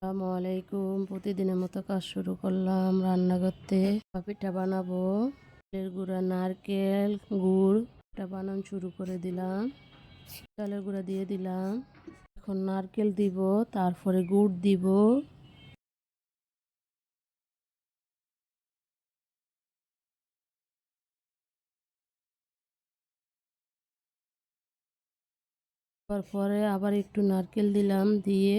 আসসালামু আলাইকুম। প্রতিদিনের মতো কাজ শুরু করলাম রান্না করতে। পিঠা বানাবো। চালের গুঁড়া, নারকেল, গুড় পিঠা বানানো শুরু করে দিলাম। চালের গুঁড়া দিয়ে দিলাম। এখন নারকেল দিব, তারপরে গুড় দিব। তারপরে আবার একটু নারকেল দিলাম, দিয়ে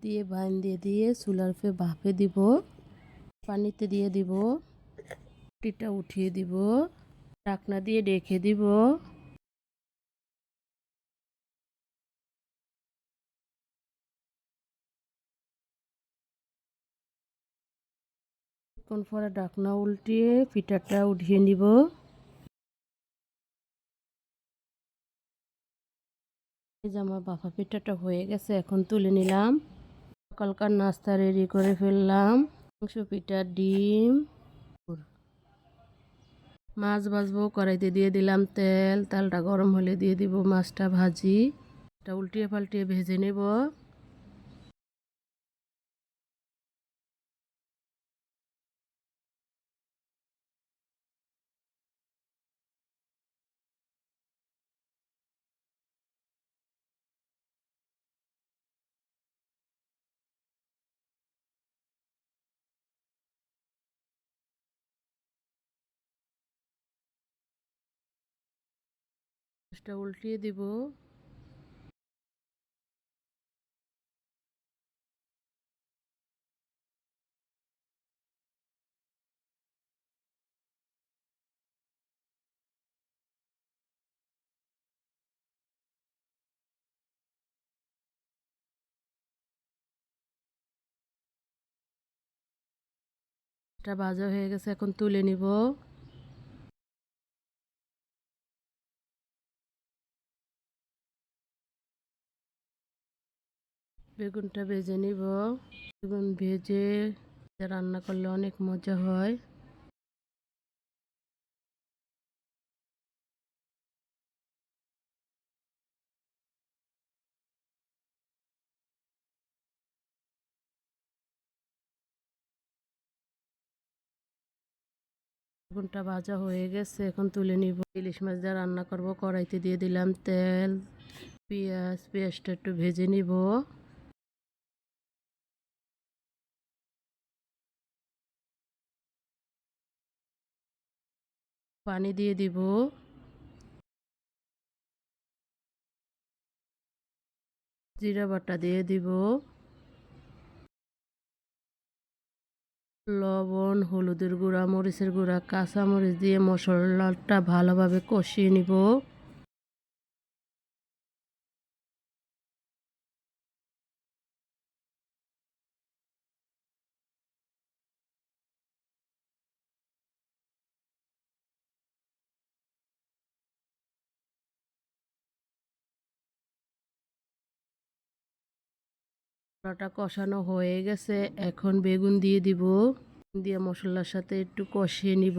দিয়ে বাইন দিয়ে চুলার ভাপে দিব। পানিতে দিয়ে দিব। পিঠা উঠিয়ে দিব। ঢাকনা দিয়ে ঢেকে দিব। কিছুক্ষণ পরে ঢাকনা উল্টিয়ে পিঠাটা উঠিয়ে নিব। এই যে আমার বাফা পিঠাটা হয়ে গেছে, এখন তুলে নিলাম। সকালকার নাস্তা রেডি করে ফেললাম। মাংস পিঠা, ডিম, মাছ ভাজবো। কড়াইতে দিয়ে দিলাম তেল। তেলটা গরম হলে দিয়ে দিব মাছটা ভাজি। এটা উল্টিয়ে পাল্টিয়ে ভেজে নেব। মাছটা উল্টিয়ে দিব। এটা ভাজা হয়ে গেছে, এখন তুলে নিব। বেগুনটা ভেজে নিব। বেগুন ভেজে রান্না করলে অনেক মজা হয়। বেগুনটা ভাজা হয়ে গেছে, এখন তুলে নিব। ইলিশ মাছ দিয়ে রান্না করব। কড়াইতে দিয়ে দিলাম তেল, পেঁয়াজটা একটু ভেজে নিব। পানি দিয়ে দিব। জিরা বাটা দিয়ে দিব। লবণ, হলুদের গুঁড়া, মরিচের গুঁড়া, কাঁচা মরিচ দিয়ে মশলাটা ভালোভাবে কষিয়ে নিব। মশলাটা কষানো হয়ে গেছে, এখন বেগুন দিয়ে দিব। দিয়ে মশলার সাথে একটু কষিয়ে নিব।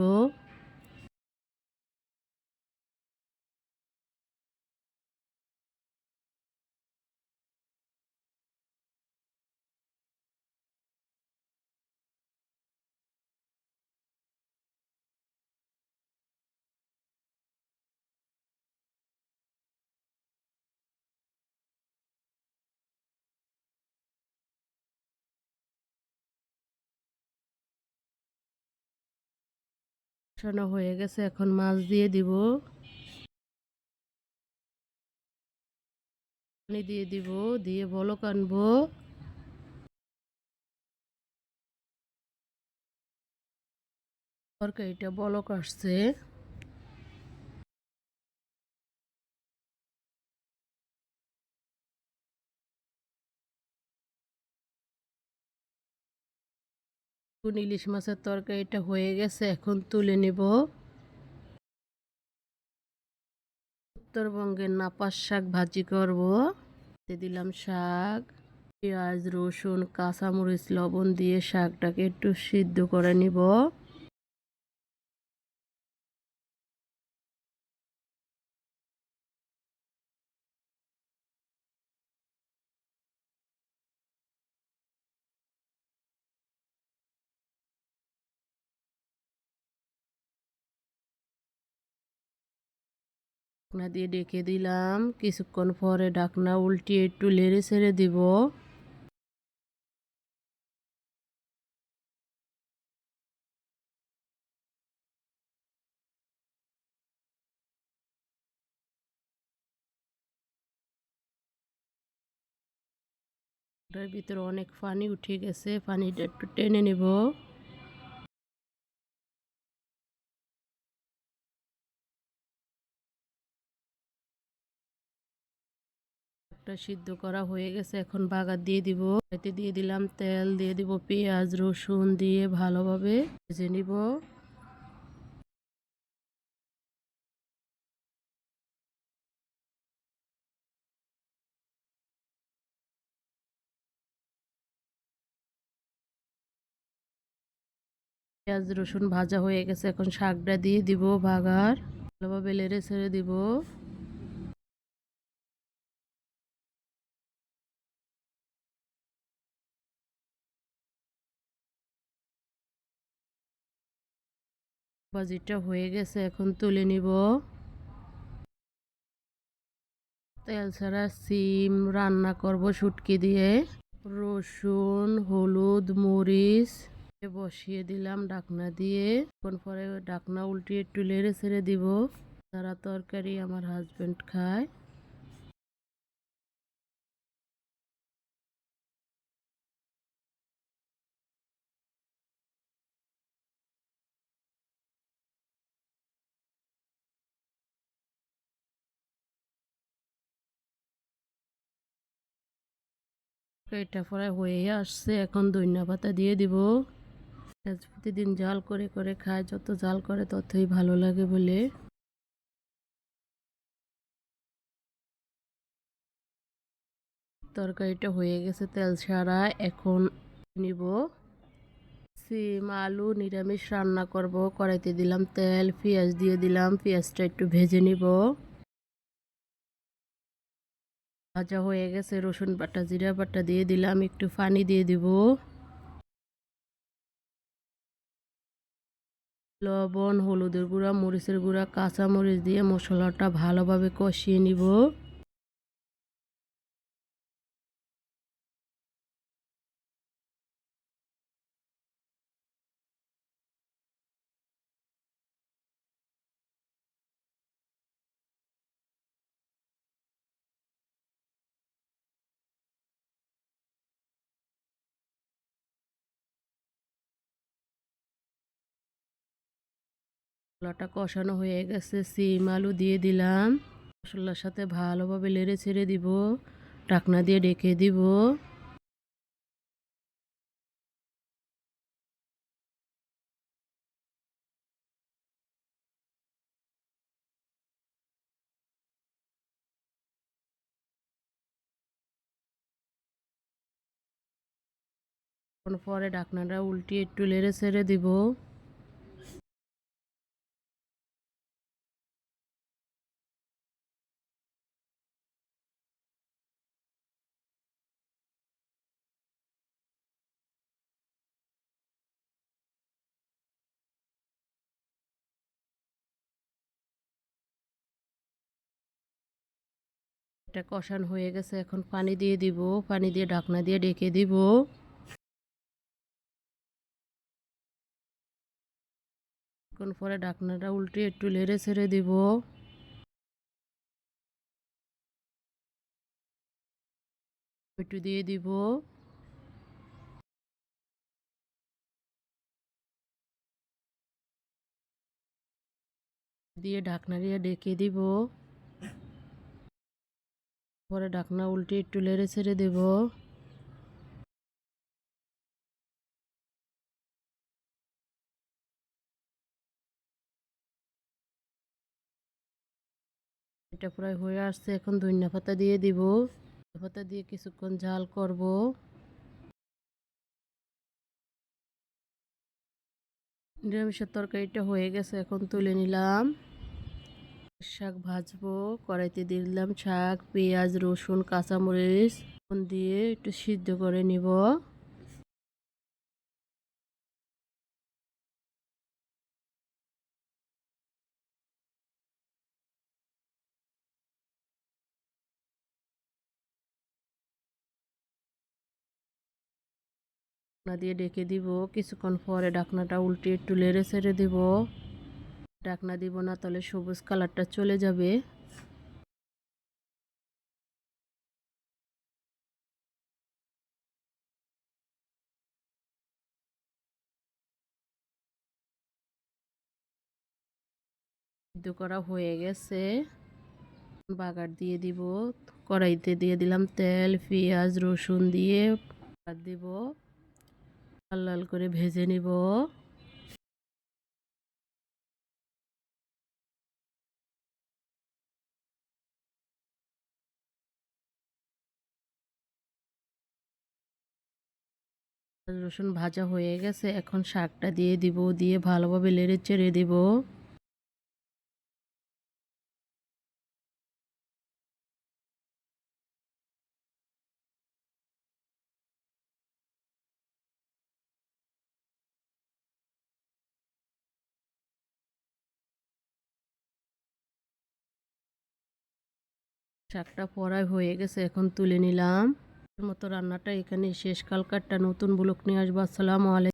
কষানো হয়ে গেছে, এখন মাছ দিয়ে দিব। পানি দিয়ে দিব, দিয়ে বলক আনবো। তরকারিটা বলক আসছে। ইলিশ মাছের তরকারিটা হয়ে গেছে, এখন তুলে নিব। উত্তরবঙ্গের নাপাস শাক ভাজি করব। দিয়ে দিলাম শাক, পেঁয়াজ, রসুন, কাঁচামরিচ, লবণ দিয়ে শাকটাকে একটু সিদ্ধ করে নিব। ঢাকনা দিয়ে ডেকে দিলাম। কিছুক্ষণ পরে ঢাকনা উল্টিয়ে একটু নেড়ে ছেড়ে দিব। এটার ভিতরে অনেক পানি উঠে গেছে, পানিটা একটু টেনে নেব। একটা সিদ্ধ করা হয়ে গেছে, এখন বাগার দিয়ে দিব। এতে দিয়ে দিলাম তেল, দিয়ে দিব পেঁয়াজ রসুন দিয়ে ভালোভাবে ভেজে নিব। পেঁয়াজ রসুন ভাজা হয়ে গেছে, এখন শাকটা দিয়ে দিব বাগার, ভালোভাবে নেড়ে ছেড়ে দিব। ভাজিটা হয়ে গেছে, এখন তুলে নিব। তেল ছাড়া সিম রান্না করব শুটকি দিয়ে। রসুন হলুদ মরিচ বসিয়ে দিলাম ঢাকনা দিয়ে। এখন পরে ঢাকনা উল্টিয়ে একটু নেড়ে ছেড়ে দিব। তারা তরকারি আমার হাজবেন্ড খায়। এটা পরে হয়ে আসছে, এখন ধনিয়া পাতা দিয়ে দিব। প্রতিদিন জাল করে করে খায়, যত জাল করে ততই ভালো লাগে বলে। তরকারিটা হয়ে গেছে তেল ছাড়া, এখন নিব। সিম আলু নিরামিষ রান্না করব। কড়াইতে দিলাম তেল, পেঁয়াজ দিয়ে দিলাম, পেঁয়াজটা একটু ভেজে নিব। ভাজা হয়ে গেছে, রসুন বাটা জিরা বাটা দিয়ে দিলাম, একটু পানি দিয়ে দিব। লবণ হলুদের গুঁড়া মরিচের গুঁড়া কাঁচা মরিচ দিয়ে মশলাটা ভালোভাবে কষিয়ে নিব। মশলাটা কষানো হয়ে গেছে, সিম আলু দিয়ে দিলাম। মশলার সাথে ভালোভাবে নেড়ে ছেড়ে দিব, ঢাকনা দিয়ে ঢেকে দিব। পরে ঢাকনাটা উল্টিয়ে একটু নেড়ে ছেড়ে দিব। এটা কষানো হয়ে গেছে, এখন পানি দিয়ে দিব। পানি দিয়ে ঢাকনা দিয়ে ঢেকে দিব। এখন পরে ঢাকনাটা উল্টে একটু নেড়ে ছেড়ে দিব। একটু দিয়ে দিব। দিয়ে ঢাকনা দিয়ে ঢেকে দিব। পরে ঢাকনা উল্টে একটু নেড়ে ছেড়ে দেব। এটা প্রায় হয়ে আসছে, এখন ধনিয়া পাতা দিয়ে দিব। ধনিয়া পাতা দিয়ে কিছুক্ষণ ঝাল করব। নিরামিষের তরকারিটা হয়ে গেছে, এখন তুলে নিলাম। শাক ভাজবো। কড়াইতে দিয়ে দিলাম শাক, পেঁয়াজ রসুন কাঁচামরিচ দিয়ে একটু সিদ্ধ করে নিব। ঢাকনা দিয়ে ডেকে দিব। কিছুক্ষণ পরে ঢাকনাটা উল্টে একটু নেড়ে ছেড়ে দিব। ঢাকনা দিব না, তাহলে সবুজ কালারটা চলে যাবে। সিদ্ধ করা হয়ে গেছে, বাগার দিয়ে দিব। কড়াইতে দিয়ে দিলাম তেল, পেঁয়াজ রসুন দিয়ে বাগার দিব। লাল লাল করে ভেজে নিব। রসুন ভাজা হয়ে গেছে, এখন শাকটা দিয়ে দিব, দিয়ে ভালোভাবে নেড়ে চেড়ে দিব। শাকটা পড়াই হয়ে গেছে, এখন তুলে নিলাম। মতো রান্নাটা এখানে শেষ। কালকারটা নতুন ব্লগ নিয়ে আসবো। আসসালামু আলাইকুম।